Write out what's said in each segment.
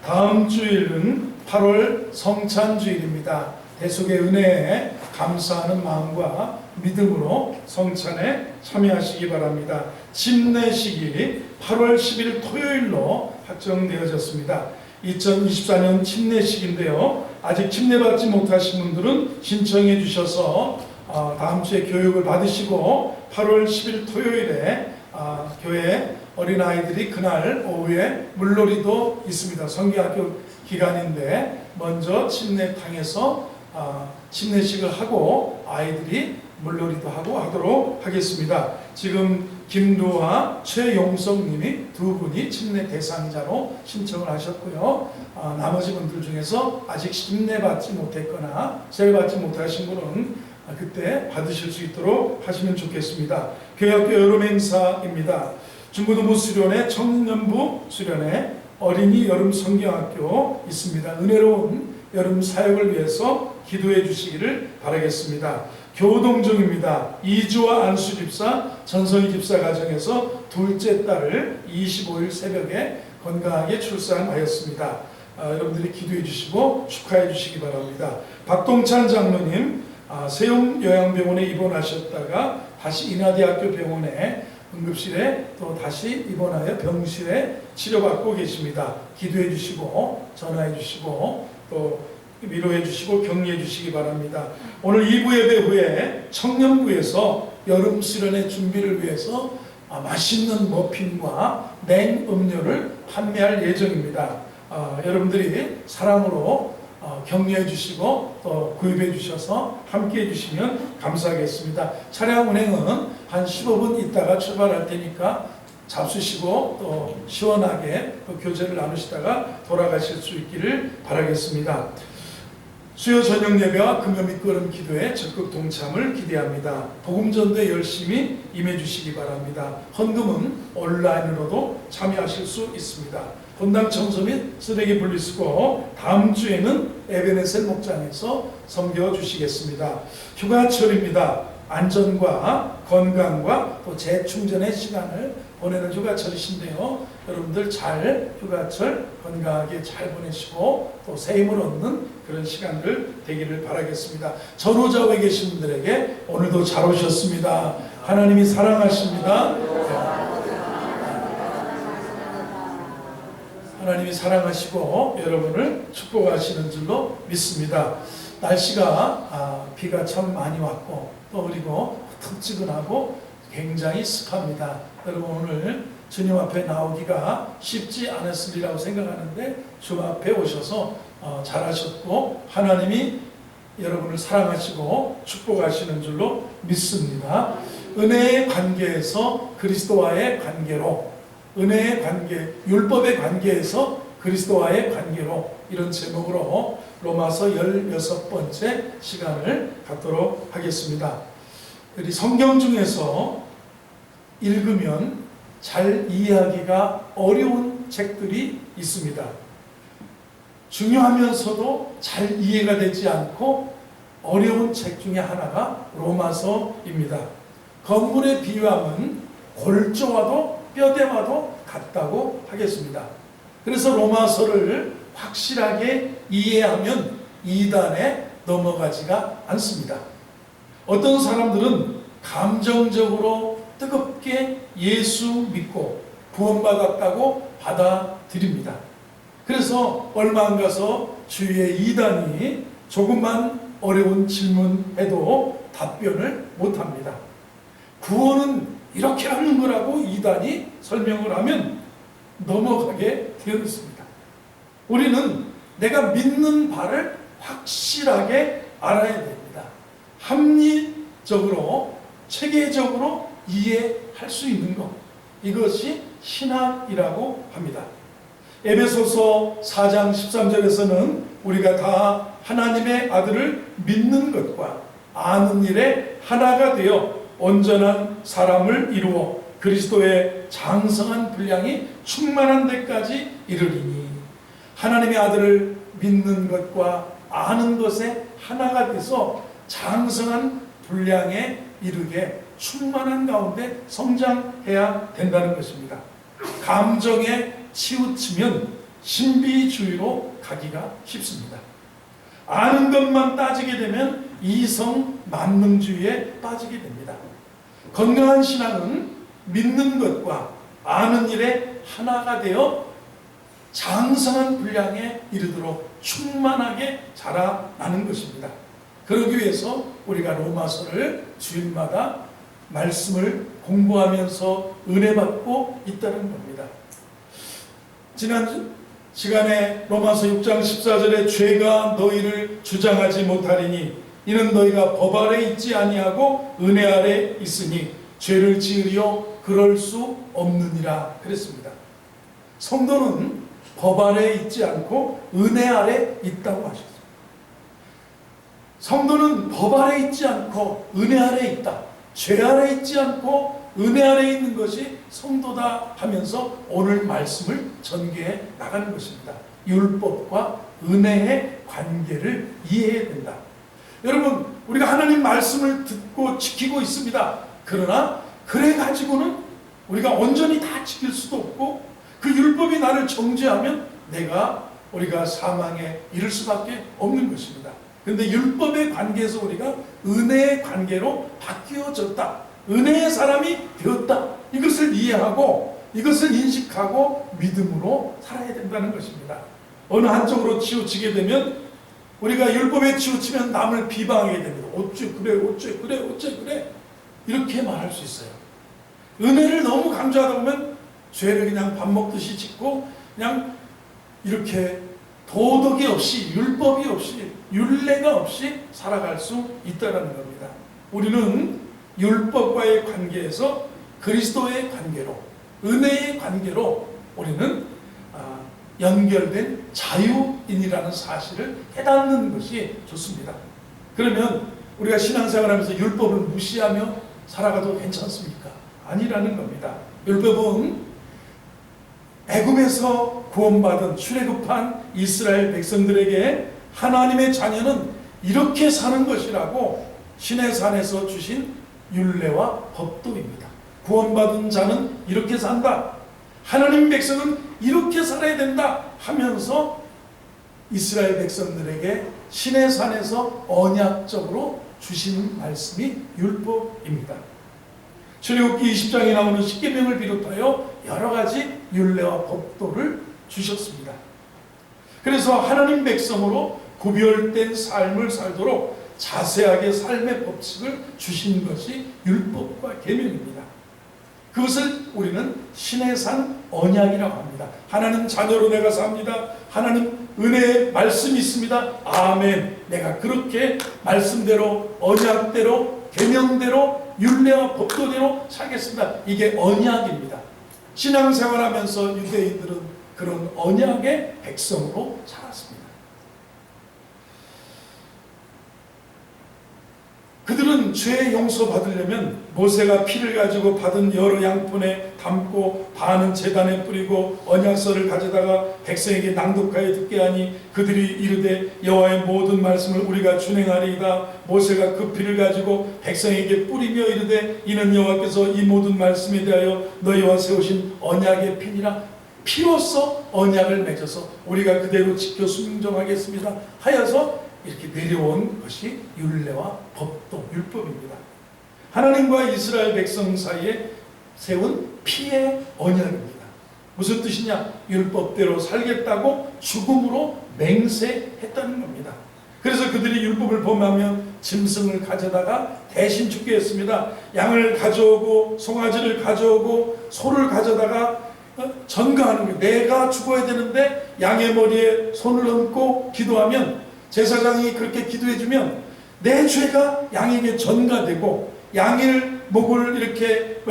다음 주일은 8월 성찬주일입니다. 대속의 은혜에 감사하는 마음과 믿음으로 성찬에 참여하시기 바랍니다. 침례식이 8월 10일 토요일로 확정되어졌습니다. 2024년 침례식인데요. 아직 침례받지 못하신 분들은 신청해 주셔서 다음 주에 교육을 받으시고 8월 10일 토요일에 교회 어린아이들이 그날 오후에 물놀이도 있습니다. 성경학교 기간인데 먼저 침례탕에서 침례식을 하고 아이들이 물놀이도 하고 하도록 하겠습니다. 지금 김두와 최용성 님이 두 분이 침례 대상자로 신청을 하셨고요. 나머지 분들 중에서 아직 침례받지 못했거나 세례받지 못하신 분은 그때 받으실 수 있도록 하시면 좋겠습니다. 교회학교 여름 행사입니다. 중고등부 수련회, 청년부 수련회, 어린이 여름 성경학교 있습니다. 은혜로운 여름 사역을 위해서 기도해 주시기를 바라겠습니다. 교동정입니다. 이주와 안수 집사, 전성희 집사 가정에서 둘째 딸을 25일 새벽에 건강하게 출산하였습니다. 여러분들이 기도해 주시고 축하해 주시기 바랍니다. 박동찬 장로님, 세움요양병원에 입원하셨다가 다시 인하대학교 병원에 응급실에 또 다시 입원하여 병실에 치료받고 계십니다. 기도해 주시고 전화해 주시고 또 위로해 주시고 격려해 주시기 바랍니다. 오늘 2부 예배 후에 청년부에서 여름 수련회 준비를 위해서 맛있는 머핀과 냉음료를 판매할 예정입니다. 여러분들이 사랑으로 격려해 주시고 또 구입해 주셔서 함께 해 주시면 감사하겠습니다. 차량 운행은 한 15분 있다가 출발할 테니까 잡수시고 또 시원하게 또 교제를 나누시다가 돌아가실 수 있기를 바라겠습니다. 수요 저녁 예배와 금요 밑거름 기도에 적극 동참을 기대합니다. 복음전도에 열심히 임해 주시기 바랍니다. 헌금은 온라인으로도 참여하실 수 있습니다. 본당 청소 및 쓰레기 분리수거 다음 주에는 에베네셀 목장에서 섬겨 주시겠습니다. 휴가철입니다. 안전과 건강과 또 재충전의 시간을 보내는 휴가철이신데요. 여러분들 잘 휴가철 건강하게 잘 보내시고 또 새 힘을 얻는 그런 시간들 되기를 바라겠습니다. 전후좌우에 계신 분들에게 오늘도 잘 오셨습니다. 하나님이 사랑하십니다. 하나님이 사랑하시고 여러분을 축복하시는 줄로 믿습니다. 날씨가 비가 참 많이 왔고 또 그리고 습지근하고 굉장히 습합니다. 여러분 오늘 주님 앞에 나오기가 쉽지 않았으리라고 생각하는데 주 앞에 오셔서 잘하셨고 하나님이 여러분을 사랑하시고 축복하시는 줄로 믿습니다. 은혜의 관계에서 그리스도와의 관계로, 은혜의 관계, 율법의 관계에서 그리스도와의 관계로, 이런 제목으로 로마서 16번째 시간을 갖도록 하겠습니다. 우리 성경 중에서 읽으면 잘 이해하기가 어려운 책들이 있습니다. 중요하면서도 잘 이해가 되지 않고 어려운 책 중에 하나가 로마서입니다. 건물의 비유함은 골조와도 뼈대와도 같다고 하겠습니다. 그래서 로마서를 확실하게 이해하면 이단에 넘어가지가 않습니다. 어떤 사람들은 감정적으로 뜨겁게 예수 믿고 구원받았다고 받아들입니다. 그래서 얼마 안 가서 주위의 이단이 조금만 어려운 질문해도 답변을 못합니다. 구원은 이렇게 하는 거라고 이단이 설명을 하면 넘어가게 되어 있습니다. 우리는 내가 믿는 바를 확실하게 알아야 됩니다. 합리적으로 체계적으로 이해할 수 있는 것, 이것이 신학이라고 합니다. 에베소서 4장 13절에서는 우리가 다 하나님의 아들을 믿는 것과 아는 일에 하나가 되어 온전한 사람을 이루어 그리스도의 장성한 분량이 충만한 데까지 이르리니, 하나님의 아들을 믿는 것과 아는 것에 하나가 돼서 장성한 분량에 이르게 충만한 가운데 성장해야 된다는 것입니다. 감정에 치우치면 신비주의로 가기가 쉽습니다. 아는 것만 따지게 되면 이성 만능주의에 빠지게 됩니다. 건강한 신앙은 믿는 것과 아는 일에 하나가 되어 장성한 분량에 이르도록 충만하게 자라나는 것입니다. 그러기 위해서 우리가 로마서를 주일마다 말씀을 공부하면서 은혜 받고 있다는 겁니다. 지난 시간에 로마서 6장 14절에 죄가 너희를 주장하지 못하리니 이는 너희가 법 아래 있지 아니하고 은혜 아래 있으니 죄를 지으려 그럴 수 없느니라 그랬습니다. 성도는 법 아래 있지 않고 은혜 아래 있다고 하셨습니다. 성도는 법 아래 있지 않고 은혜 아래 있다. 죄 아래 있지 않고 은혜 아래 있는 것이 성도다 하면서 오늘 말씀을 전개해 나가는 것입니다. 율법과 은혜의 관계를 이해해야 된다. 여러분, 우리가 하나님 말씀을 듣고 지키고 있습니다. 그러나 그래 가지고는 우리가 온전히 다 지킬 수도 없고 그 율법이 나를 정죄하면 우리가 사망에 이를 수밖에 없는 것입니다. 그런데 율법의 관계에서 우리가 은혜의 관계로 바뀌어졌다. 은혜의 사람이 되었다. 이것을 이해하고 이것을 인식하고 믿음으로 살아야 된다는 것입니다. 어느 한쪽으로 치우치게 되면 우리가 율법에 치우치면 남을 비방하게 됩니다. 어째 그래 이렇게 말할 수 있어요. 은혜를 너무 강조하다 보면 죄를 그냥 밥 먹듯이 짓고 그냥 이렇게 도덕이 없이 율법이 없이 율례가 없이 살아갈 수 있다는 겁니다. 우리는 율법과의 관계에서 그리스도의 관계로 은혜의 관계로 우리는 연결된 자유인이라는 사실을 깨닫는 것이 좋습니다. 그러면 우리가 신앙생활하면서 율법을 무시하며 살아가도 괜찮습니까? 아니라는 겁니다. 율법은 애굽에서 구원받은 출애굽한 이스라엘 백성들에게 하나님의 자녀는 이렇게 사는 것이라고 시내산에서 주신 율례와 법도입니다. 구원받은 자는 이렇게 산다. 하나님 백성은 이렇게 살아야 된다 하면서 이스라엘 백성들에게 시내산에서 언약적으로 주신 말씀이 율법입니다. 출애굽기 20장에 나오는 십계명을 비롯하여 여러 가지 율례와 법도를 주셨습니다. 그래서 하나님 백성으로 구별된 삶을 살도록 자세하게 삶의 법칙을 주신 것이 율법과 계명입니다. 그것을 우리는 시내산 언약이라고 합니다. 하나님 자녀로 내가 삽니다. 하나님 은혜의 말씀이 있습니다. 아멘. 내가 그렇게 말씀대로 언약대로 계명대로 율례와 법도대로 살겠습니다. 이게 언약입니다. 신앙생활하면서 유대인들은 그런 언약의 백성으로 살았습니다. 그들은 죄 용서받으려면 모세가 피를 가지고 받은 여러 양푼에 담고 반은 제단에 뿌리고 언약서를 가져다가 백성에게 낭독하여 듣게 하니 그들이 이르되 여호와의 모든 말씀을 우리가 준행하리이다. 모세가 그 피를 가지고 백성에게 뿌리며 이르되 이는 여호와께서 이 모든 말씀에 대하여 너희와 세우신 언약의 피니라. 피로써 언약을 맺어서 우리가 그대로 지켜 순종하겠습니다 하여서 이렇게 내려온 것이 율례와 법도, 율법입니다. 하나님과 이스라엘 백성 사이에 세운 피의 언약입니다. 무슨 뜻이냐? 율법대로 살겠다고 죽음으로 맹세했다는 겁니다. 그래서 그들이 율법을 범하면 짐승을 가져다가 대신 죽게 했습니다. 양을 가져오고 송아지를 가져오고 소를 가져다가 전가하는 거예요. 내가 죽어야 되는데 양의 머리에 손을 얹고 기도하면 제사장이 그렇게 기도해주면 내 죄가 양에게 전가되고 양의 목을 이렇게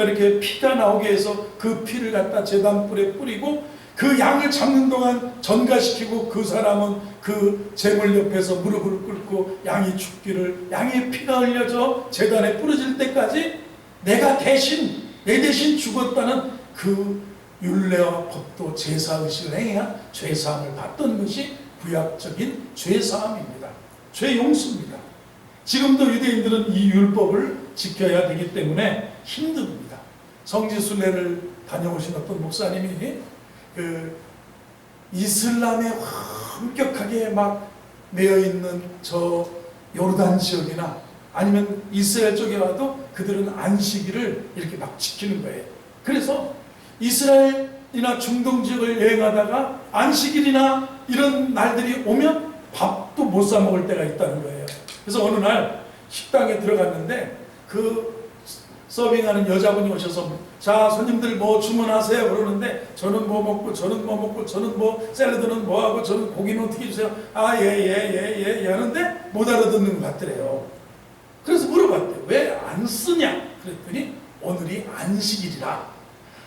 피가 나오게 해서 그 피를 갖다 제단불에 뿌리고 그 양을 잡는 동안 전가시키고 그 사람은 그 제물 옆에서 무릎을 꿇고 양이 죽기를 양의 피가 흘려져 제단에 뿌려질 때까지 내가 내 대신 죽었다는 그 율례와 법도 제사의식을 행해야 죄사함을 받던 것이 구약적인 죄사함입니다. 죄용서입니다. 지금도 유대인들은 이 율법을 지켜야 되기 때문에 힘듭니다. 성지순례를 다녀오신 어떤 목사님이 이슬람에 엄격하게 막 매여 있는 저 요르단 지역이나 아니면 이스라엘 쪽에 와도 그들은 안식일을 이렇게 막 지키는 거예요. 그래서 이스라엘이나 중동 지역을 여행하다가 안식일이나 이런 날들이 오면 밥도 못 사 먹을 때가 있다는 거예요. 그래서 어느 날 식당에 들어갔는데 그 서빙하는 여자분이 오셔서 자 손님들 뭐 주문하세요 그러는데 저는 뭐 먹고 저는 뭐 먹고 저는 뭐 샐러드는 뭐 하고 저는 고기는 어떻게 주세요. 아 예 하는데 못 알아듣는 것 같더래요. 그래서 물어봤대요. 왜 안 쓰냐 그랬더니 오늘이 안식일이라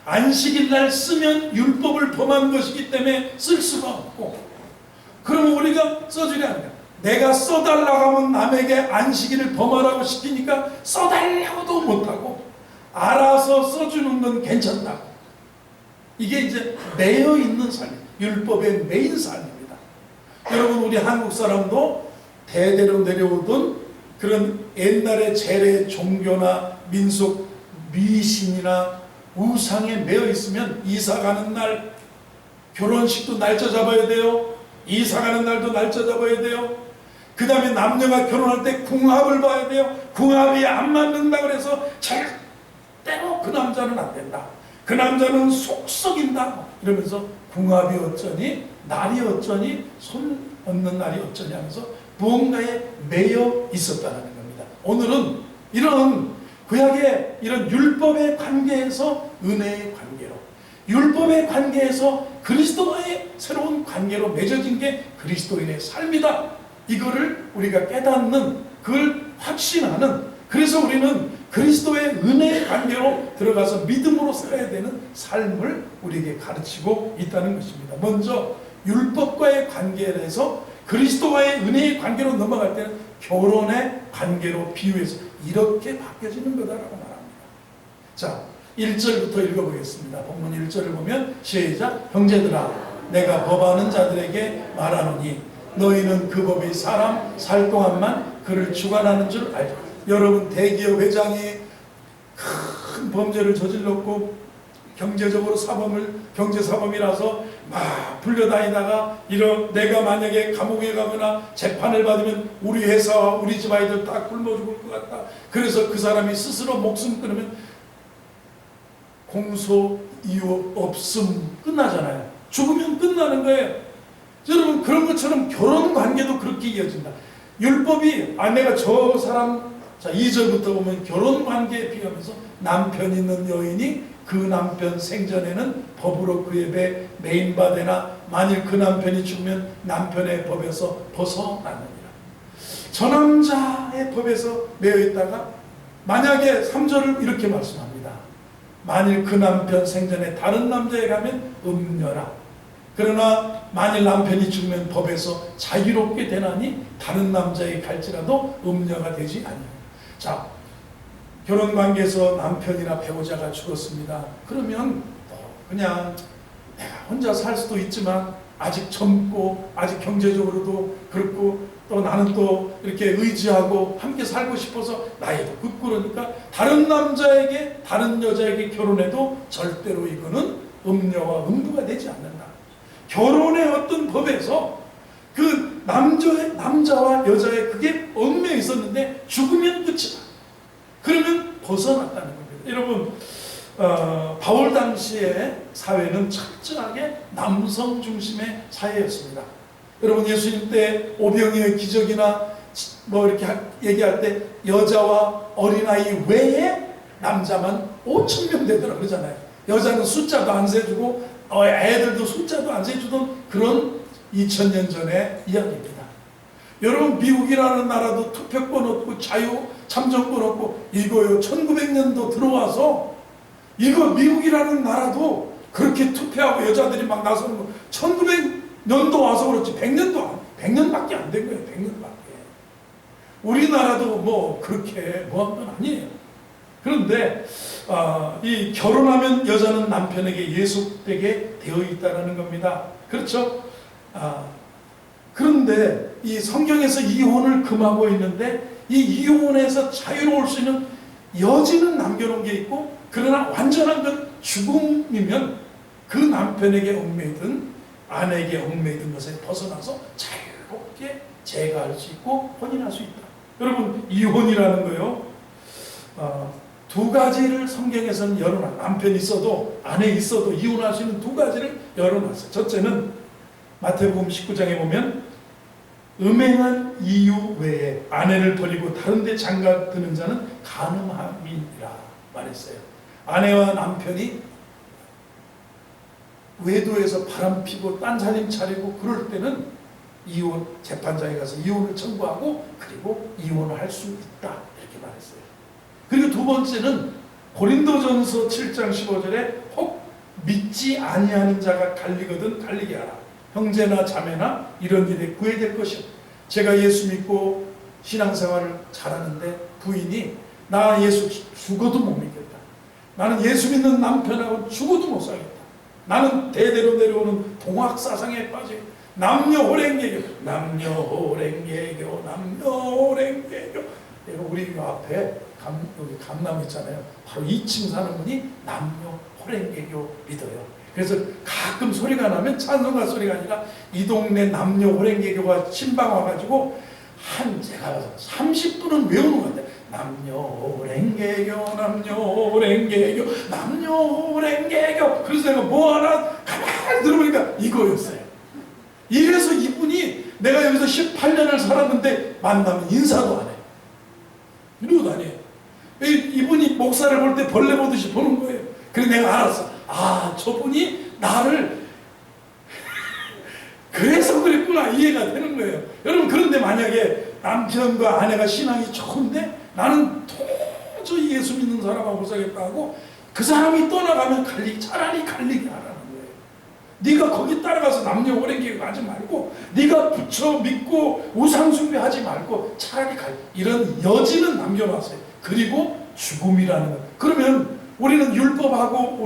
안식일 날 쓰면 율법을 범한 것이기 때문에 쓸 수가 없고 그러면 우리가 써주려 하는 거야. 내가 써달라고 하면 남에게 안식일을 범하라고 시키니까 써달라고도 못하고 알아서 써주는 건 괜찮다고. 이게 이제 매여있는 삶, 율법에 매인 삶입니다. 여러분 우리 한국 사람도 대대로 내려오던 그런 옛날의 재래 종교나 민속 미신이나 우상에 매여 있으면 이사 가는 날 결혼식도 날짜 잡아야 돼요. 이사 가는 날도 날짜 잡아야 돼요. 그 다음에 남녀가 결혼할 때 궁합을 봐야 돼요. 궁합이 안 맞는다 그래서 절대로 그 남자는 안 된다. 그 남자는 속썩인다. 이러면서 궁합이 어쩌니 날이 어쩌니 손 얹는 날이 어쩌니 하면서 무언가에 매여 있었다는 겁니다. 오늘은 이런 구약의 이런 율법의 관계에서 은혜의 관계로 율법의 관계에서 그리스도와의 새로운 관계로 맺어진 게 그리스도인의 삶이다. 이거를 우리가 깨닫는, 그걸 확신하는, 그래서 우리는 그리스도의 은혜의 관계로 들어가서 믿음으로 살아야 되는 삶을 우리에게 가르치고 있다는 것입니다. 먼저 율법과의 관계에 대해서 그리스도와의 은혜의 관계로 넘어갈 때는 결혼의 관계로 비유해서 이렇게 바뀌어지는 거다라고 말합니다. 자, 1절부터 읽어보겠습니다. 본문 1절을 보면 시작. 형제들아 내가 법하는 자들에게 말하노니 너희는 그 법이 사람 살 동안만 그를 주관하는 줄 알죠. 여러분 대기업 회장이 큰 범죄를 저질렀고 경제적으로 경제사범이라서 막 불려다니다가 이런 내가 만약에 감옥에 가거나 재판을 받으면 우리 회사와 우리 집 아이들 다 굶어 죽을 것 같다. 그래서 그 사람이 스스로 목숨 끊으면 공소 이유 없음 끝나잖아요. 죽으면 끝나는 거예요. 여러분 그런 것처럼 결혼 관계도 그렇게 이어진다. 율법이 내가 저 사람 자 2절부터 보면 결혼 관계에 비하면서 남편 있는 여인이 그 남편 생전에는 법으로 그의 배 매인바되나 만일 그 남편이 죽으면 남편의 법에서 벗어나느니라. 저 남자의 법에서 매여 있다가 만약에 3절을 이렇게 말씀합니다. 만일 그 남편 생전에 다른 남자에 가면 음녀라. 그러나 만일 남편이 죽으면 법에서 자유롭게 되나니 다른 남자에 갈지라도 음녀가 되지 아니하라. 자, 결혼관계에서 남편이나 배우자가 죽었습니다. 그러면 그냥 내가 혼자 살 수도 있지만 아직 젊고 아직 경제적으로도 그렇고 또 나는 또 이렇게 의지하고 함께 살고 싶어서 나이도 긋고 그러니까 다른 남자에게 다른 여자에게 결혼해도 절대로 이거는 음녀와 음부가 되지 않는다. 결혼의 어떤 법에서 그 남자와 여자의 그게 얽매여 있었는데 죽으면 끝이다. 그러면 벗어났다는 겁니다. 여러분 바울 당시의 사회는 철저하게 남성 중심의 사회였습니다. 여러분 예수님 때 오병이의 기적이나 뭐 이렇게 얘기할 때 여자와 어린아이 외에 남자만 5,000명 되더라 그러잖아요. 여자는 숫자도 안 세주고 애들도 숫자도 안 세주던 그런 2000년 전의 이야기입니다. 여러분 미국이라는 나라도 투표권 얻고 자유 참정권 얻고 이거요 1900년도 들어와서 이거 미국이라는 나라도 그렇게 투표하고 여자들이 막 나서는 거 1900년도 와서 그렇지 100년밖에 안 된 거예요. 100년밖에. 우리나라도 뭐 그렇게 뭐한 건 아니에요. 그런데 이 결혼하면 여자는 남편에게 예속되게 되어 있다는 겁니다. 그렇죠? 그런데 이 성경에서 이혼을 금하고 있는데 이 이혼에서 자유로울 수 있는 여지는 남겨놓은 게 있고 그러나 완전한 건 죽음이면 그 남편에게 얽매이든 아내에게 얽매이던 것에 벗어나서 자유롭게 재가할 수 있고 혼인할 수 있다. 여러분, 이혼이라는 거요, 두 가지를 성경에서는 열어놔. 남편이 있어도 아내 있어도 이혼할 수 있는 두 가지를 열어놨어요. 첫째는 마태복음 19장에 보면 음행한 이유 외에 아내를 버리고 다른 데 장가드는 자는 간음함이니라 말했어요. 아내와 남편이 외도에서 바람피고 딴살림 차리고 그럴 때는 이혼 재판장에 가서 이혼을 청구하고 그리고 이혼을 할 수 있다, 이렇게 말했어요. 그리고 두 번째는 고린도전서 7장 15절에 혹 믿지 아니하는 자가 갈리거든 갈리게 하라. 형제나 자매나 이런 일에 구애될 것이요. 제가 예수 믿고 신앙생활을 잘하는데 부인이 나 예수 죽어도 못 믿겠다. 나는 예수 믿는 남편하고 죽어도 못 살겠다. 나는 대대로 내려오는 동학사상에 빠져 남녀호랭개교, 남녀호랭개교, 남녀호랭개교. 우리 앞에 여기 강남 있잖아요. 바로 2층 사는 분이 남녀호랭개교 믿어요. 그래서 가끔 소리가 나면 찬송가 소리가 아니라 이 동네 남녀호랭개교가 신방 와가지고 제가 30분은 외우는 것 같아요. 남녀호랭개교, 남녀호랭개교, 남녀호랭개교. 그래서 내가 뭐 하나 가만히 들어보니까 이거였어요. 이래서 이분이 내가 여기서 18년을 살았는데 만나면 인사도 안 해요. 이러고 다녀요. 이분이 목사를 볼 때 벌레 보듯이 보는 거예요. 그래서 내가 알았어. 저분이 나를 그래서 그랬구나, 이해가 되는 거예요. 여러분, 그런데 만약에 남편과 아내가 신앙이 좋은데 나는 도저히 예수 믿는 사람하고 못 살겠다 하고 그 사람이 떠나가면 차라리 갈리게 하라는 거예요. 네가 거기 따라가서 남녀호랭개교 하지 말고 네가 부처 믿고 우상숭배 하지 말고 차라리 이런 여지는 남겨놨어요. 그리고 죽음이라는 거. 그러면 우리는 율법하고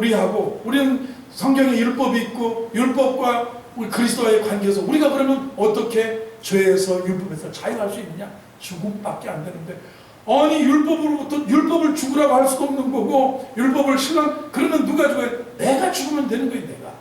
우리는 성경에 율법이 있고 율법과 우리 그리스도와의 관계에서 우리가 그러면 어떻게 죄에서 율법에서 자유할 수 있느냐? 죽음밖에 안 되는데, 아니 율법으로부터 율법을 죽으라고 할 수도 없는 거고 율법을 그러면 누가 죽어요? 내가 죽으면 되는 거예요.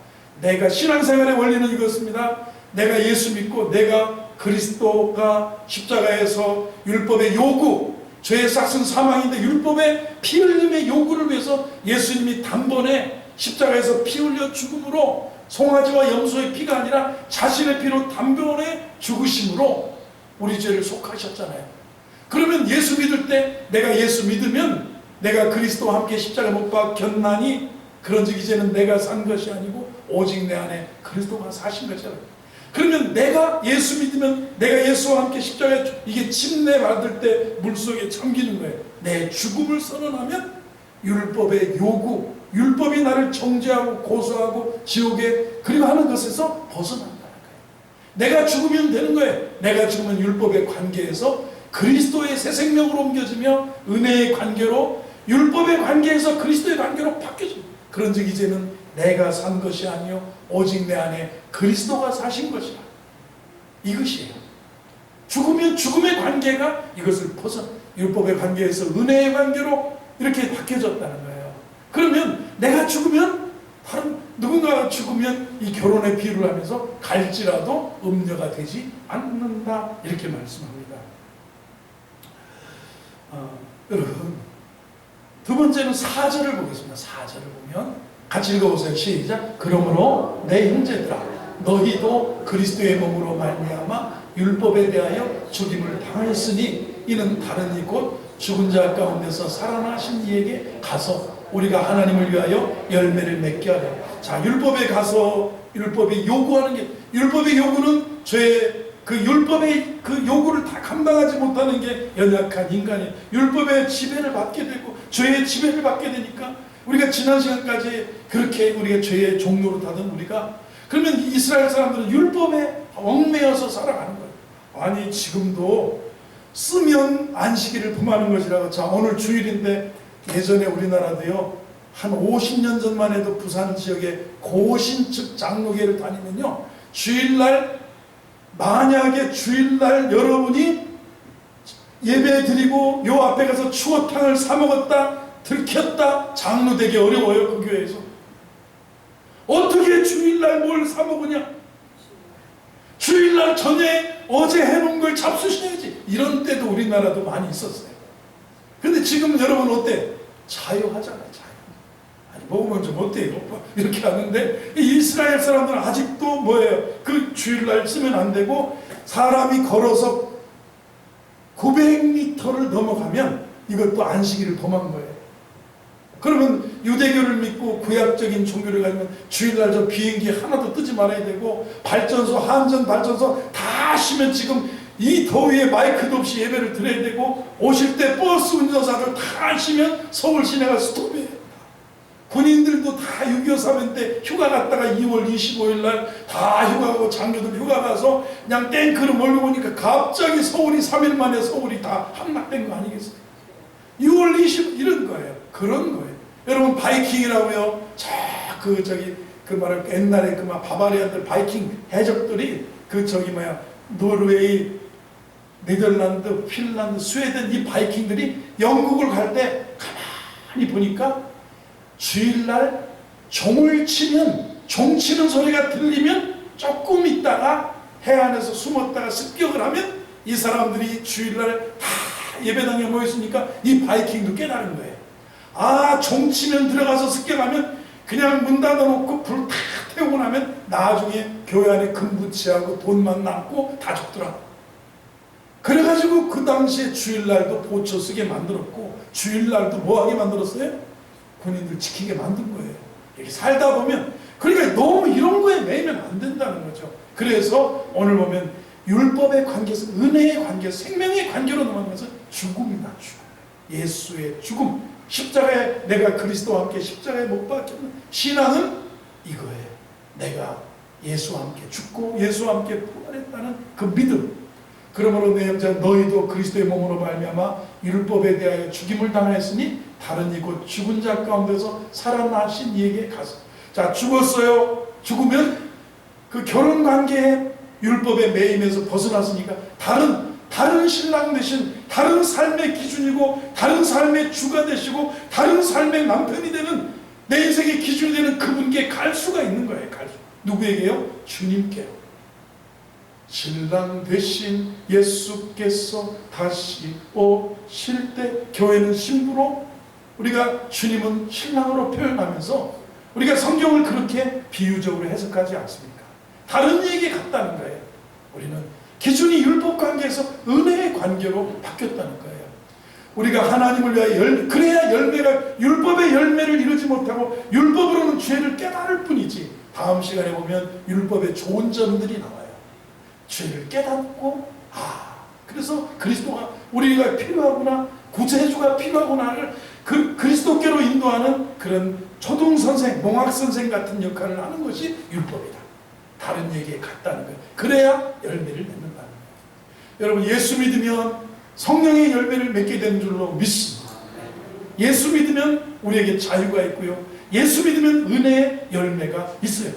내가 신앙생활의 원리는 이것입니다. 내가 예수 믿고 내가 그리스도가 십자가에서 율법의 요구, 죄의 삭은 사망인데 율법의 피 흘림의 요구를 위해서 예수님이 단번에 십자가에서 피 흘려 죽음으로 송아지와 염소의 피가 아니라 자신의 피로 단번에 죽으심으로 우리 죄를 속하셨잖아요. 그러면 예수 믿을 때 내가 예수 믿으면 내가 그리스도와 함께 십자가 못 박혔나니 그런즉 이제는 내가 산 것이 아니고 오직 내 안에 그리스도가 사신 것이라. 그러면 내가 예수 믿으면 내가 예수와 함께 십자가에 이게 침례 받을 때 물속에 잠기는 거예요. 내 죽음을 선언하면 율법의 요구, 율법이 나를 정죄하고 고소하고 지옥에 그리고 하는 것에서 벗어난다는 거예요. 내가 죽으면 되는 거예요. 내가 죽으면 율법의 관계에서 그리스도의 새 생명으로 옮겨지며 은혜의 관계로 율법의 관계에서 그리스도의 관계로 바뀌어집니다. 그런즉 이제는 내가 산 것이 아니요 오직 내 안에 그리스도가 사신 것이라. 이것이에요. 죽으면 죽음의 관계가 이것을 벗어 율법의 관계에서 은혜의 관계로 이렇게 바뀌어졌다는 거예요. 그러면 내가 죽으면 다른 누군가가 죽으면 이 결혼의 비유를 하면서 갈지라도 음녀가 되지 않는다, 이렇게 말씀합니다. 여러분, 두 번째는 4절을 보겠습니다. 4절을 보면 같이 읽어보세요. 시작. 그러므로 내 형제들아 너희도 그리스도의 몸으로 말미암아 율법에 대하여 죽임을 당하였으니 이는 다른 이 곧 죽은 자 가운데서 살아나신 이에게 가서 우리가 하나님을 위하여 열매를 맺게 하려. 자, 율법에 가서 율법이 요구하는 게, 율법의 요구는 죄의 그 율법의 그 요구를 다 감당하지 못하는 게 연약한 인간이 율법의 지배를 받게 되고 죄의 지배를 받게 되니까 우리가 지난 시간까지 그렇게 우리가 죄의 종로로 타던 우리가, 그러면 이스라엘 사람들은 율법에 얽매여서 살아가는 거예요. 아니 지금도 쓰면 안식일을 범하는 것이라고. 자, 오늘 주일인데 예전에 우리나라도요 한 50년 전만 해도 부산 지역에 고신측 장로교를 다니면요 주일날, 만약에 주일날 여러분이 예배 드리고 요 앞에 가서 추어탕을 사 먹었다, 들켰다, 장로 되기 어려워요. 그 교회에서 어떻게 주일날 뭘 사 먹으냐? 주일날 저녁에 어제 해놓은 걸 잡수셔야지. 이런 때도 우리나라도 많이 있었어요. 근데 지금 여러분 어때? 자유하잖아요. 자유. 아니 먹으면 좀 어때요? 이렇게 하는데 이 이스라엘 사람들은 아직도 뭐예요? 그 주일날 쓰면 안 되고 사람이 걸어서 900m를 넘어가면 이것도 안식일을 범한 거예요. 그러면 유대교를 믿고 구약적인 종교를 가지면 주일날 저 비행기 하나도 뜨지 말아야 되고 발전소, 한전 발전소 다 쉬면 지금 이 더위에 마이크도 없이 예배를 드려야 되고 오실 때 버스 운전사들 다 쉬면 서울 시내가 스톱이에요. 군인들도 다 6.25 사변 때 휴가 갔다가 2월 25일 날 다 휴가하고 장교들 휴가 가서 그냥 탱크를 몰고 오니까 갑자기 서울이 3일 만에 서울이 다 함락된 거 아니겠어요? 6월 20일 이런 거예요. 그런 거예요. 여러분 바이킹이라고요. 그 말할 옛날에 그 막 바바리안들 바이킹 해적들이 노르웨이, 네덜란드, 핀란드, 스웨덴 이 바이킹들이 영국을 갈 때 가만히 보니까 주일날 종을 치면 종 치는 소리가 들리면 조금 있다가 해안에서 숨었다가 습격을 하면 이 사람들이 주일날 다 예배당에 모였으니까 이 바이킹도 깨달은 거예요. 아, 종 치면 들어가서 습격하면 그냥 문 닫아놓고 불 다 태우고 나면 나중에 교회 안에 금부치하고 돈만 남고 다 죽더라. 그래가지고 그 당시에 주일날도 보초 쓰게 만들었고 주일날도 뭐하게 만들었어요? 군인들 지키게 만든 거예요. 이렇게 살다 보면 그러니까 너무 이런 거에 매이면 안 된다는 거죠. 그래서 오늘 보면 율법의 관계에서 은혜의 관계, 생명의 관계로 넘어가면서 죽음이다. 죽음. 예수의 죽음. 십자가에 내가 그리스도와 함께 십자가에 못 박혔는 신앙은 이거예요. 내가 예수와 함께 죽고 예수와 함께 부활했다는 그 믿음. 그러므로 내 형제 너희도 그리스도의 몸으로 말미암아 율법에 대하여 죽임을 당하였으니 다른 이곧 죽은 자 가운데서 살아나신 이에게 가서. 자, 죽었어요. 죽으면 그 결혼 관계에 율법의 매임에서 벗어났으니까 다른 신랑 되신 다른 삶의 기준이고 다른 삶의 주가 되시고 다른 삶의 남편이 되는 내 인생의 기준이 되는 그분께 갈 수가 있는 거예요. 갈 수. 누구에게요? 주님께요. 신랑 되신 예수께서 다시 오실 때 교회는 신부로 우리가 주님은 신랑으로 표현하면서 우리가 성경을 그렇게 비유적으로 해석하지 않습니까? 다른 얘기에 같다는 거예요. 우리는 기준이 율법 관계에서 은혜의 관계로 바뀌었다는 거예요. 우리가 하나님을 위하여 그래야 열매가 율법의 열매를 이루지 못하고 율법으로는 죄를 깨달을 뿐이지. 다음 시간에 보면 율법의 좋은 점들이 나와요. 죄를 깨닫고 그래서 그리스도가 우리가 필요하구나, 구세주가 필요하구나를 그리스도께로 인도하는 그런 초등선생, 몽학선생 같은 역할을 하는 것이 율법이다. 다른 얘기에 같다는 거예요. 그래야 열매를 맺는다는 거예요. 여러분 예수 믿으면 성령의 열매를 맺게 되는 줄로 믿습니다. 예수 믿으면 우리에게 자유가 있고요. 예수 믿으면 은혜의 열매가 있어요.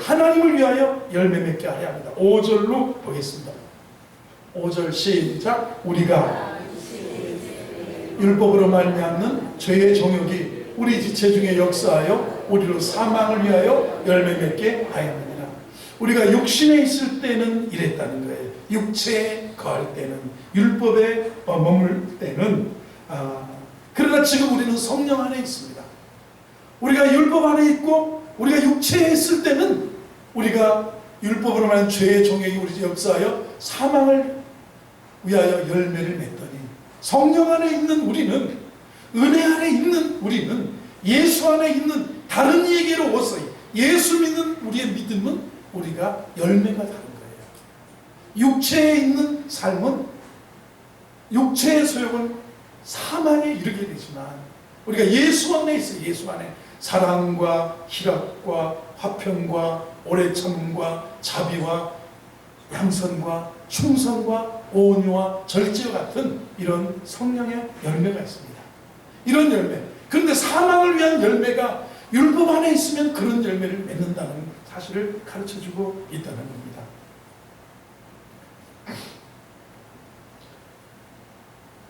하나님을 위하여 열매 맺게 하려 합니다. 5절로 보겠습니다. 5절 시작. 우리가 율법으로 말미암는 죄의 정욕이 우리 지체 중에 역사하여 우리로 사망을 위하여 열매 맺게 하였느니라. 우리가 육신에 있을 때는 이랬다는 거예요. 육체에 거할 때는, 율법에 머물 때는. 그러나 지금 우리는 성령 안에 있습니다. 우리가 율법 안에 있고 우리가 육체에 있을 때는 우리가 율법으로 말하는 죄의 종욕이 우리 역사하여 사망을 위하여 열매를 맺더니 성령 안에 있는 우리는, 은혜 안에 있는 우리는, 예수 안에 있는 다른 얘기로 오서 예수 믿는 우리의 믿음은 우리가 열매가 다른 거예요. 육체에 있는 삶은, 육체의 소욕은 사망에 이르게 되지만 우리가 예수 안에 있어요. 예수 안에 사랑과 희락과 화평과 오래 참음과 자비와 양선과 충성과 온유와 절제와 같은 이런 성령의 열매가 있습니다. 이런 열매. 그런데 사망을 위한 열매가 율법 안에 있으면 그런 열매를 맺는다는 사실을 가르쳐주고 있다는 겁니다.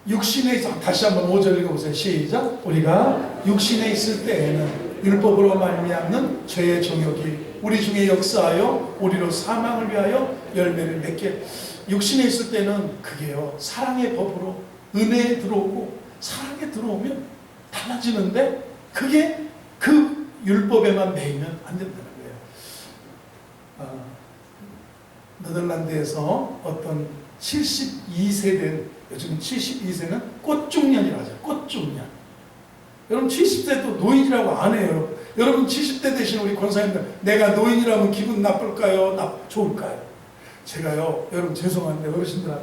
육신에 있어, 다시 한번 5절 읽어보세요. 시작. 우리가 육신에 있을 때에는 율법으로 말미암는 죄의 정욕이 우리 중에 역사하여 우리로 사망을 위하여 열매를 맺게. 육신에 있을 때는 그게요, 사랑의 법으로 은혜에 들어오고 사랑에 들어오면 달라지는데, 그게 그 율법에만 매이면 안 된다는 거예요. 네덜란드에서 어떤 72세 된, 요즘 72세는 꽃중년이라고 하죠. 꽃중년. 여러분 70세도 노인이라고 안 해요. 여러분 70대 되신 우리 권사님들, 내가 노인이라면 기분 나쁠까요? 좋을까요? 제가요, 여러분 죄송한데 어르신들,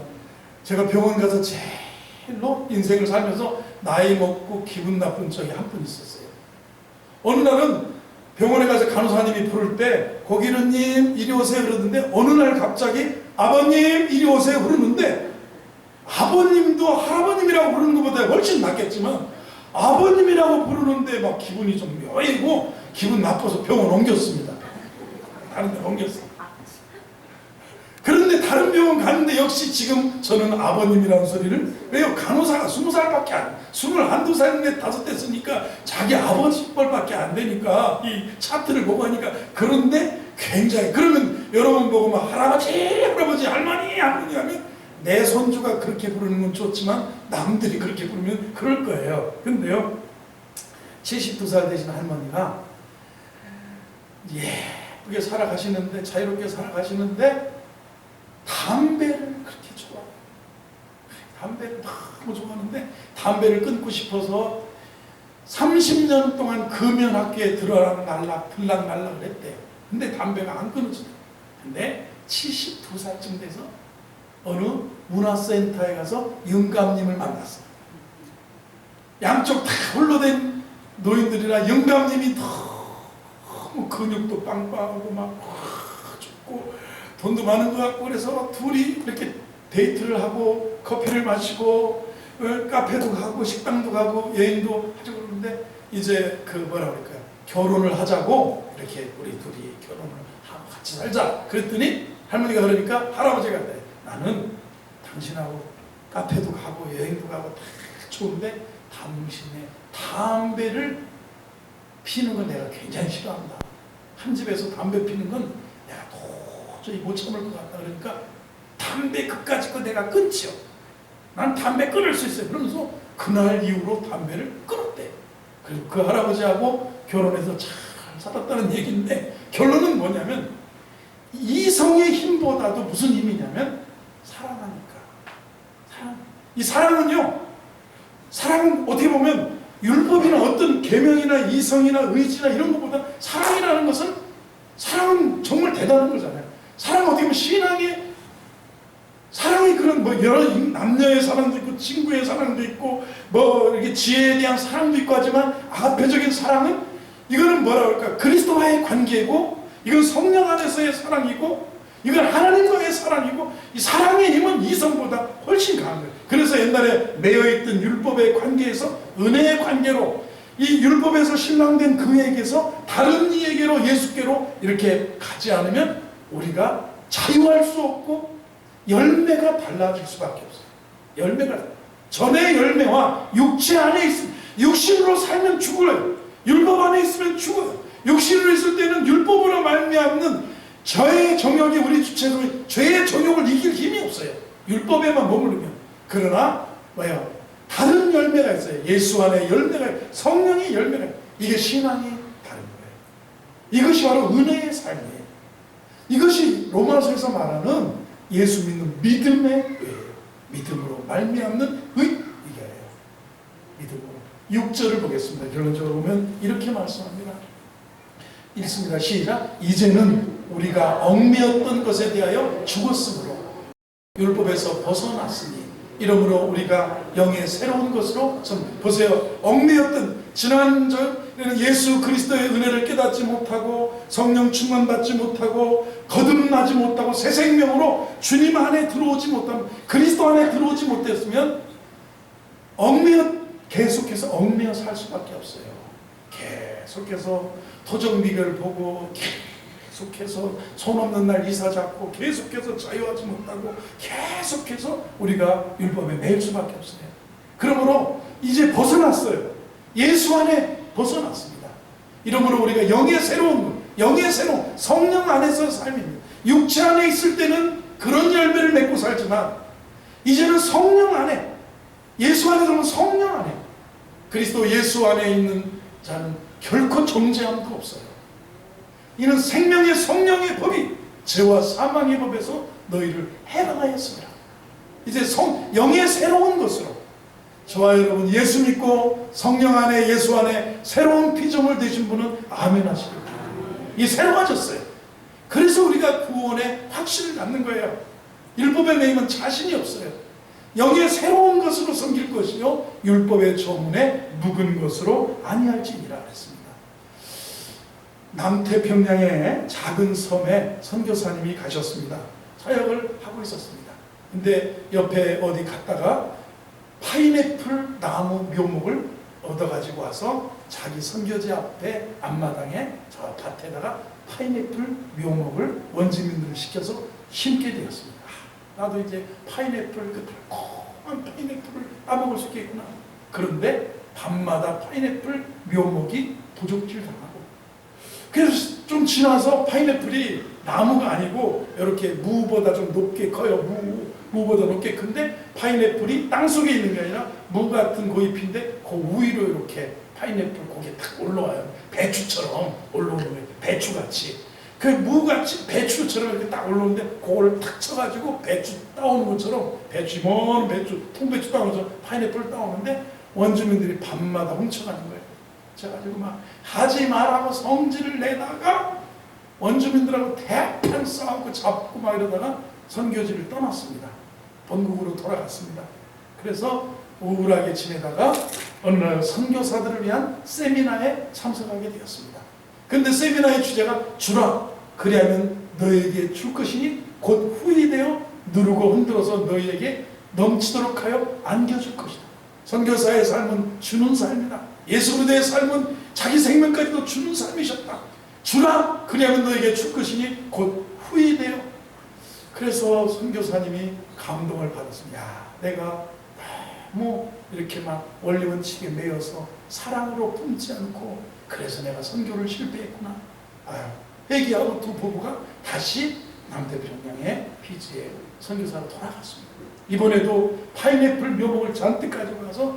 제가 병원 가서 제일로 인생을 살면서 나이 먹고 기분 나쁜 적이 한 번 있었어요. 어느 날은 병원에 가서 간호사님이 부를 때 고기르님 이리 오세요 그러는데, 어느 날 갑자기 아버님 이리 오세요 그러는데, 아버님도 할아버님이라고 부르는 것보다 훨씬 낫겠지만 아버님이라고 부르는데 막 기분이 좀 묘해고 기분 나빠서 병원 옮겼습니다. 다른 데 옮겼어요. 그런데 다른 병원 갔는데 역시 지금 저는 아버님이라는 소리를, 왜요? 간호사가 20살밖에 안, 21~22살인데 5대 쓰니까 자기 아버지 뻘밖에 안 되니까 이 차트를 보고 하니까. 그런데 굉장히, 그러면 여러분 보고 막 할아버지, 할아버지, 할머니, 할머니 하면 내 손주가 그렇게 부르는 건 좋지만 남들이 그렇게 부르면 그럴 거예요. 근데요, 72살 되신 할머니가 예쁘게 살아가시는데, 자유롭게 살아가시는데 담배를 그렇게 좋아해요. 담배를 너무 좋아하는데 담배를 끊고 싶어서 30년 동안 금연학교에 들락날락을 했대요. 근데 담배가 안 끊어지더라고요. 근데 72살쯤 돼서 어느 문화센터에 가서 영감님을 만났어요. 양쪽 다 홀로 된 노인들이라 영감님이 너무 근육도 빵빵하고 막 좋고 돈도 많은 것 같고, 그래서 둘이 이렇게 데이트를 하고 커피를 마시고 카페도 가고 식당도 가고 여행도 하자고 그러는데, 이제 그 뭐라 그럴까요, 결혼을 하자고 이렇게 우리 둘이 결혼을 하고 같이 살자 그랬더니, 할머니가 그러니까 할아버지가 그래, 나는 당신하고 카페도 가고 여행도 가고 다 좋은데 당신의 담배를 피는 건 내가 굉장히 싫어한다. 한 집에서 담배 피는 건 내가 도저히 못 참을 것 같다. 그러니까 담배 그까짓 거 내가 끊지요. 난 담배 끊을 수 있어요. 그러면서 그날 이후로 담배를 끊었대. 그리고 그 할아버지하고 결혼해서 잘 살았다는 얘기인데, 결론은 뭐냐면 이성의 힘보다도 무슨 힘이냐면 사랑하니까. 이 사랑은요, 사랑은 어떻게 보면 율법이나 어떤 계명이나 이성이나 의지나 이런 것보다 사랑이라는 것은, 사랑은 정말 대단한 거잖아요. 사랑은 어떻게 보면 신앙의, 사랑이 그런 뭐 여러 남녀의 사랑도 있고 친구의 사랑도 있고 뭐 이렇게 지혜에 대한 사랑도 있고 하지만, 아가페적인 사랑은 이거는 뭐라 그럴까, 그리스도와의 관계고, 이건 성령 안에서의 사랑이고, 이건 하나님과의 사랑이고, 이 사랑의 힘은 이성보다 훨씬 강한 거예요. 그래서 옛날에 매여있던 율법의 관계에서 은혜의 관계로, 이 율법에서 신랑된 그에게서 다른 이에게로, 예수께로 이렇게 가지 않으면 우리가 자유할 수 없고 열매가 달라질 수밖에 없어요. 열매가, 전의 열매와 육체 안에 있으면, 육신으로 살면 죽어요. 율법 안에 있으면 죽어요. 육신으로 있을 때는 율법으로 말미암는 저의 정욕이 우리 주체로 죄의 정욕을 이길 힘이 없어요. 율법에만 머무르면. 그러나 뭐예요? 다른 열매가 있어요. 예수 안에 열매가, 성령의 열매가, 이게 신앙이 다른 거예요. 이것이 바로 은혜의 삶이에요. 이것이 로마서에서 말하는 예수 믿는 믿음의 의예요. 믿음으로 말미암는 의, 이게예요. 믿음으로. 6절을 보겠습니다. 결론적으로 보면 이렇게 말씀합니다. 읽습니다. 시작. 이제는 우리가 얽매였던 것에 대하여 죽었으므로 율법에서 벗어났으니 이러므로 우리가 영의 새로운 것으로 보세요. 얽매였던, 지난주에는 예수 그리스도의 은혜를 깨닫지 못하고 성령 충만받지 못하고 거듭나지 못하고 새 생명으로 주님 안에 들어오지 못하면, 그리스도 안에 들어오지 못했으면 계속해서 얽매여 살 수밖에 없어요. 계속해서 토정비결 보고, 계속해서 손 없는 날 이사 잡고, 계속해서 자유하지 못하고, 계속해서 우리가 율법에 매일 수밖에 없어요. 그러므로 이제 벗어났어요. 예수 안에 벗어났습니다. 이러므로 우리가 영의 새로운 것, 영의 새로움, 성령 안에서 삶입니다. 육체 안에 있을 때는 그런 열매를 맺고 살지만 이제는 성령 안에, 예수 안에 들어오면 성령 안에, 그리스도 예수 안에 있는 자는 결코 정죄함도 없어요. 이는 생명의 성령의 법이 죄와 사망의 법에서 너희를 해방하였습니다. 이제 영의 새로운 것으로 저와 여러분 예수 믿고 성령 안에, 예수 안에 새로운 피조물 되신 분은 아멘 하시고, 이 새로워졌어요. 그래서 우리가 구원의 확신을 갖는 거예요. 율법에 매이면 자신이 없어요. 영의 새로운 것으로 섬길 것이요 율법의 조문에 묵은 것으로 아니할지니라 그랬습니다. 남태평양의 작은 섬에 선교사님이 가셨습니다. 사역을 하고 있었습니다. 근데 옆에 어디 갔다가 파인애플 나무 묘목을 얻어가지고 와서 자기 선교지 앞에 앞마당에 저 밭에다가 파인애플 묘목을 원주민들을 시켜서 심게 되었습니다. 나도 이제 파인애플, 그 달콤한 파인애플을 따먹을 수 있겠구나. 그런데 밤마다 파인애플 묘목이 도적질 당하고, 그래서 좀 지나서 파인애플이 나무가 아니고 이렇게 무보다 좀 높게 커요. 무보다 높게 큰데 파인애플이 땅속에 있는 게 아니라 무 같은 고잎인데 그 위로 이렇게 파인애플 고개 탁 올라와요. 배추처럼 올라오는 거예요. 배추같이. 그 무같이 배추처럼 이렇게 딱 올라오는데 그걸 탁 쳐가지고 배추 따오는 것처럼, 배추, 먼 배추, 통배추 따오는 것처럼 파인애플을 따오는데 원주민들이 밤마다 훔쳐가는 거예요. 그래가지고 막 하지 말라고 성질을 내다가 원주민들하고 대판 싸우고 잡고 막 이러다가 선교지를 떠났습니다. 본국으로 돌아갔습니다. 그래서 우울하게 지내다가 어느 날 선교사들을 위한 세미나에 참석하게 되었습니다. 근데 세미나의 주제가 주라, 그리하면 너에게 줄 것이니 곧 후히 되어 누르고 흔들어서 너희에게 넘치도록 하여 안겨줄 것이다. 선교사의 삶은 주는 삶이다. 예수 그리스도의 삶은 자기 생명까지도 주는 삶이셨다. 주라, 그리하면 너에게 줄 것이니 곧 후히 되어. 그래서 선교사님이 감동을 받았습니다. 야, 내가 너무 이렇게 막 원리원칙에 매여서 사랑으로 품지 않고 그래서 내가 선교를 실패했구나. 회개하고 두 부부가 다시 남태평양의 피지에 선교사로 돌아갔습니다. 이번에도 파인애플 묘목을 잔뜩 가지고 가서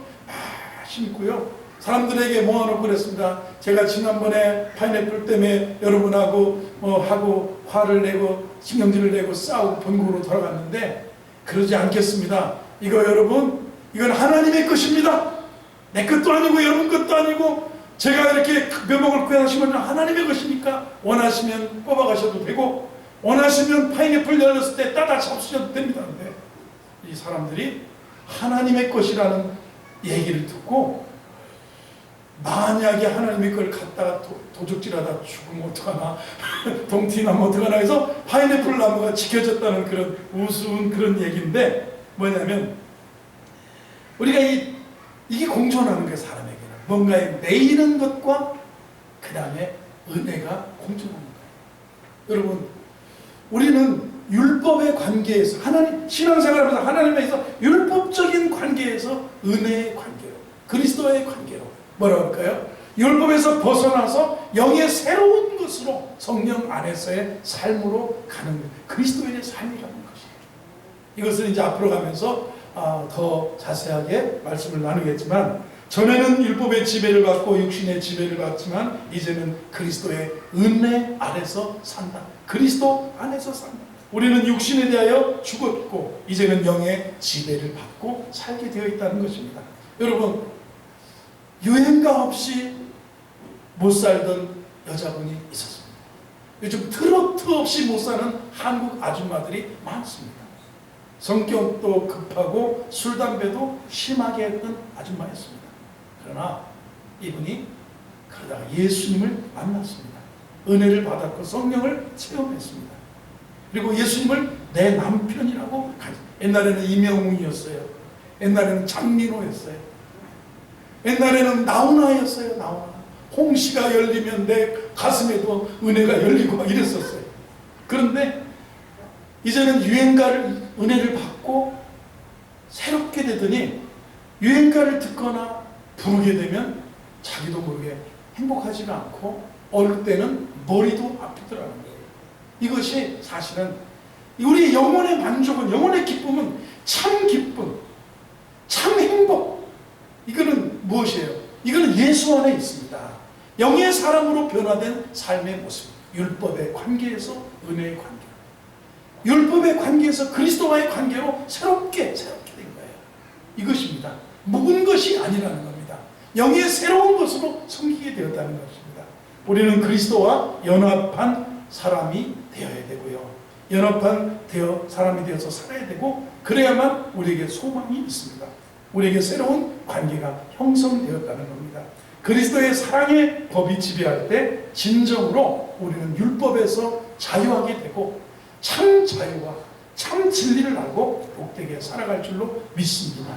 심고요. 사람들에게 모아놓고 그랬습니다. 제가 지난번에 파인애플 때문에 여러분하고 하고 화를 내고 신경질을 내고 싸우고 본국으로 돌아갔는데 그러지 않겠습니다. 이거 여러분, 이건 하나님의 것입니다. 내 것도 아니고 여러분 것도 아니고 제가 이렇게 묘목을 구해하시면 하나님의 것이니까 원하시면 뽑아가셔도 되고 원하시면 파인애플 열렸을 때 따다 잡수셔도 됩니다. 근데 이 사람들이 하나님의 것이라는 얘기를 듣고 만약에 하나님의 걸 갖다가 도적질하다 죽으면 어떡하나, 동티나면 어떡하나 해서 파인애플 나무가 지켜졌다는 그런 우스운 그런 얘기인데, 뭐냐면 우리가 이게 공존하는 거예요. 사람에게는 뭔가에 매이는 것과 그 다음에 은혜가 공존하는 거예요. 여러분, 우리는 율법의 관계에서 하나님, 신앙생활하면서 하나님에서 율법적인 관계에서 은혜의 관계로, 그리스도의 관계로 뭐라고 할까요? 율법에서 벗어나서 영의 새로운 것으로 성령 안에서의 삶으로 가는 그리스도인의 삶이라는 것이에요. 이것을 이제 앞으로 가면서 더 자세하게 말씀을 나누겠지만, 전에는 율법의 지배를 받고 육신의 지배를 받지만 이제는 그리스도의 은혜 안에서 산다. 그리스도 안에서 산다. 우리는 육신에 대하여 죽었고 이제는 영의 지배를 받고 살게 되어 있다는 것입니다. 여러분, 유행가 없이 못 살던 여자분이 있었습니다. 요즘 트로트 없이 못 사는 한국 아줌마들이 많습니다. 성격도 급하고 술, 담배도 심하게 했던 아줌마였습니다. 그러나 이분이 그러다가 예수님을 만났습니다. 은혜를 받았고 성령을 체험했습니다. 그리고 예수님을 내 남편이라고 옛날에는 이명웅이었어요. 옛날에는 장민호였어요. 옛날에는 나훈아였어요. 나훈아. 홍시가 열리면 내 가슴에도 은혜가 열리고 막 이랬었어요. 그런데 이제는 유행가를 은혜를 받고 새롭게 되더니 유행가를 듣거나 부르게 되면 자기도 모르게 행복하지가 않고 어느 때는 머리도 아프더라는 거예요. 이것이 사실은 우리 영혼의 만족은, 영혼의 기쁨은 참 기쁨, 참 행복. 이거는 무엇이에요? 이거는 예수 안에 있습니다. 영의 사람으로 변화된 삶의 모습. 율법의 관계에서 은혜의 관계. 율법의 관계에서 그리스도와의 관계로 새롭게 된 거예요. 이것입니다. 묵은 것이 아니라는 겁니다. 영의 새로운 것으로 섬기게 되었다는 것입니다. 우리는 그리스도와 연합한 사람이 되어야 되고요. 연합한 사람이 되어서 살아야 되고, 그래야만 우리에게 소망이 있습니다. 우리에게 새로운 관계가 형성되었다는 겁니다. 그리스도의 사랑의 법이 지배할 때 진정으로 우리는 율법에서 자유하게 되고 참 자유와 참 진리를 알고 복되게 살아갈 줄로 믿습니다.